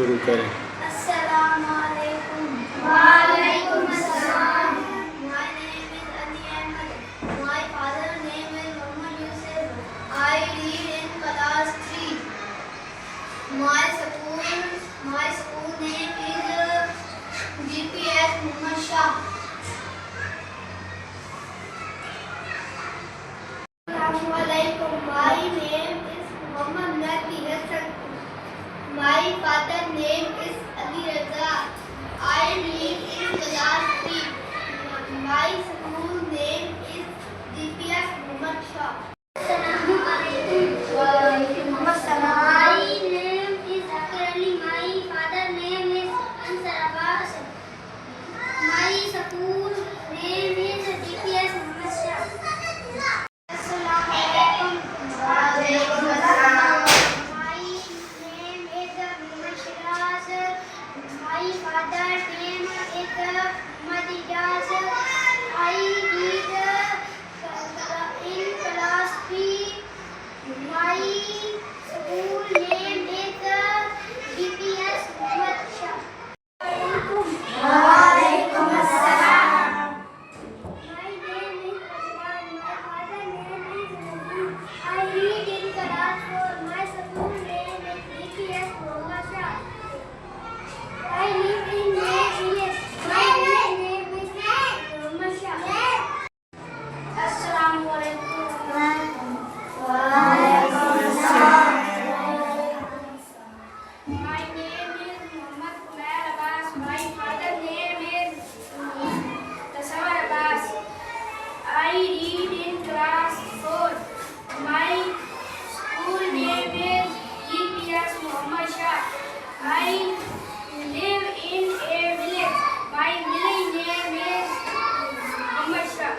شروع کریں. السلام علیکم. وعلیکم السلام. My name is Ali Ahmed. My father's name is Muhammad Yusuf. I read in class 3. My school name is GPS Muhammad Shah. Assalamu alaikum. My name is Muhammad Nabi Hassan. My father's name is Ali Raza. I read in class 3. My school name is GPS Muhammad Shah. Assalamu alaikum. Walaikum assalam. My name is Zakir Ali. My father's name is Ansar Abbas. My school name is GPS Muhammad Shah. Assalamu alaikum. Walaikum assalam. My name is Muhammad Shiraz. My father's name is Muhammad Ijaz. I read in class 3. My school name is GPS Muhammad Shah. Walaikum assalam. My name is Aslan. My father's name is Nabi. I read in class 4. My school name is GPS Muhammad Shah. I live in my village. My village name is Muhammad Shah. Assalamu alaikum. Walaikum assalam. My name is Muhammad Umair Abbas. My father's name is Tasawwur Abbas. I read in class 4. My school name is GPS Muhammad Shah. I live in a village. My village name is Muhammad Shah.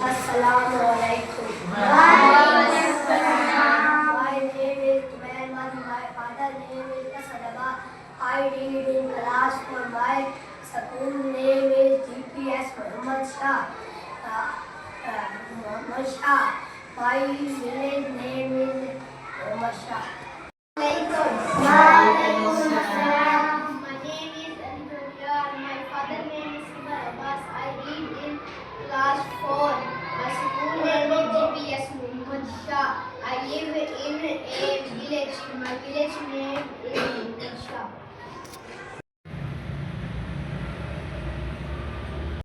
Assalamu alaikum. Waalaikum assalam. My name is Umair Ahmed. My father's name is Tasawwur. I read in class 4. My school name is GPS Muhammad Shah. Muhammad Shah. My village name is Muhammad Shah. Waalaikum assalam. My name is Ali Badiar. My father's name is Umar Abbas. I read in class 4. My school name is GPS Muhammad Shah. I live in a village. My village name is Muhammad Shah.